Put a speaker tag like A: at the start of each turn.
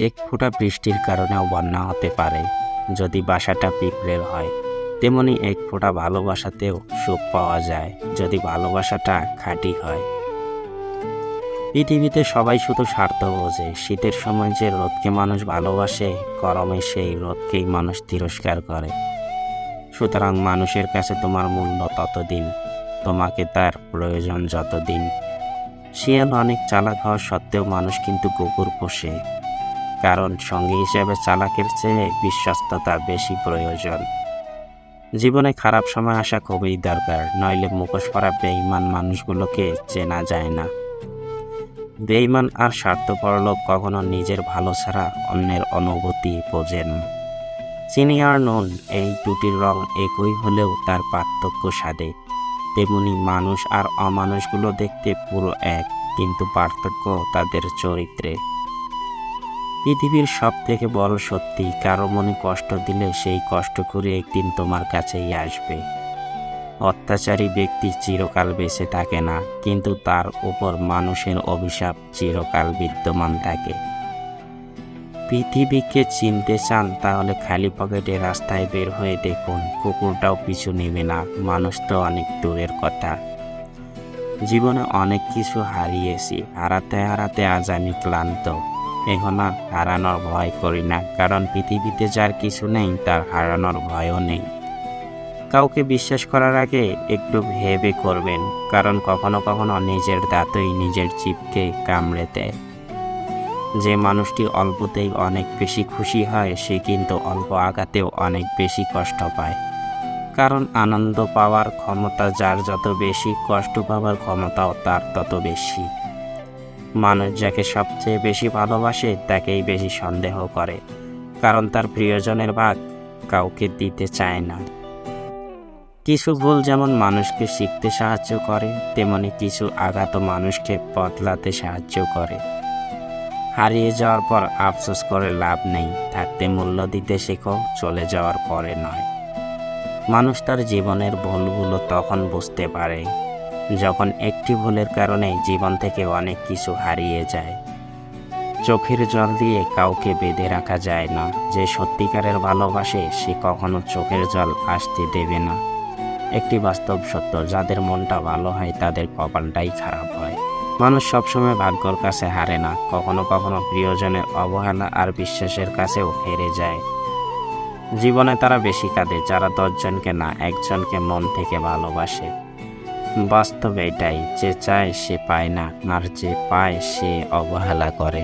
A: এক ফোঁটা বৃষ্টির কারণেও বন্যা হতে পারে যদি বাসাটা পিঁপড়ের হয়। তেমনি এক ফোঁটা ভালোবাসাতেও সুখ পাওয়া যায় যদি ভালোবাসাটা খাঁটি হয়। পৃথিবীতে সবাই শুধু স্বার্থ বোঝে। শীতের সময় যে রোদকে মানুষ ভালোবাসে, গরমে সেই রোদকেই মানুষ তিরস্কার করে। সুতরাং মানুষের কাছে তোমার মূল্য ততদিন, তোমাকে তার প্রয়োজন যতদিন। শিয়াল অনেক চালাক হওয়া সত্ত্বেও মানুষ কিন্তু কুকুর পোষে, কারণ সঙ্গী হিসেবে চালাকের চেয়ে বিশ্বস্ততা বেশি প্রয়োজন। জীবনে খারাপ সময় আসা খুবই দরকার, নইলে মুখোশ পরা বেঈমান মানুষগুলোকে চেনা যায় না। বেঈমান আর স্বার্থপর লোক কখনো নিজের ভালো ছাড়া অন্যের অনুভূতি বোঝে না। চিনি আর নুন, এই দুটির রং একই হলেও তার পার্থক্য স্বাদে। তেমনি মানুষ আর অমানুষগুলো দেখতে পুরো এক, কিন্তু পার্থক্য তাদের চরিত্রে। পৃথিবীর সব থেকে বড় সত্যি, কারো মনে কষ্ট দিলে সেই কষ্ট করে একদিন তোমার কাছেই আসবে। অত্যাচারী ব্যক্তি চিরকাল বেঁচে থাকে না, কিন্তু তার উপর মানুষের অভিশাপ চিরকাল বিদ্যমান থাকে। পৃথিবীকে চিনতে চান তাহলে খালি পকেটে রাস্তায় বের হয়ে দেখুন, কুকুরটাও পিছু নেবে না, মানুষ তো অনেক দূরের কথা। জীবনে অনেক কিছু হারিয়েছি, হারাতে হারাতে আজ আমি ক্লান্ত। এখন আর হারানোর ভয় করি না, কারণ পৃথিবীতে যার কিছু নেই তার হারানোর ভয়ও নেই। কাউকে বিশ্বাস করার আগে একটু ভেবে করবেন, কারণ কখনো কখনো নিজের দাঁতই নিজের জিভকে কামড়ে দেয়। যে মানুষটি অল্পতেই অনেক বেশি খুশি হয়, সে কিন্তু অল্প আঘাতেও অনেক বেশি কষ্ট পায়। কারণ আনন্দ পাওয়ার ক্ষমতা যার যত বেশি, কষ্ট পাওয়ার ক্ষমতাও তার তত বেশি। মানুষ যাকে সবচেয়ে বেশি ভালোবাসে তাকেই বেশি সন্দেহ করে, কারণ তার প্রিয়জনের ভাগ কাউকে দিতে চায় না। কিছু ভুল যেমন মানুষকে শিখতে সাহায্য করে, তেমনি কিছু আঘাত মানুষকে বদলাতে সাহায্য করে। হারিয়ে যাওয়ার পর আফসোস করে লাভ নেই, থাকতে মূল্য দিতে শেখো, চলে যাওয়ার পরে নয়। মানুষ তার জীবনের ভুলগুলো তখন বুঝতে পারে যখন একটি ভুলের কারণে জীবন থেকে অনেক কিছু হারিয়ে যায়। চোখের জল দিয়ে কাউকে বেঁধে রাখা যায় না। যে সত্যিকারের ভালোবাসে সে কখনো চোখের জল আসতে দেবে না। একটি বাস্তব সত্য, যাদের মনটা ভালো হয় তাদের কপালটাই খারাপ হয়। মানুষ সবসময় ভাগ্যর কাছে হারে না, কখনো কখনো প্রিয়জনের অবহেলা আর বিশ্বাসের কাছেও হেরে যায়। জীবনে তারা বেশি কাঁদে যারা 10 জনকে না, একজনকে মন থেকে ভালোবাসে। বাস্তব এটাই, যে চায় সে পায় না, আর যে পায় সে অবহেলা করে।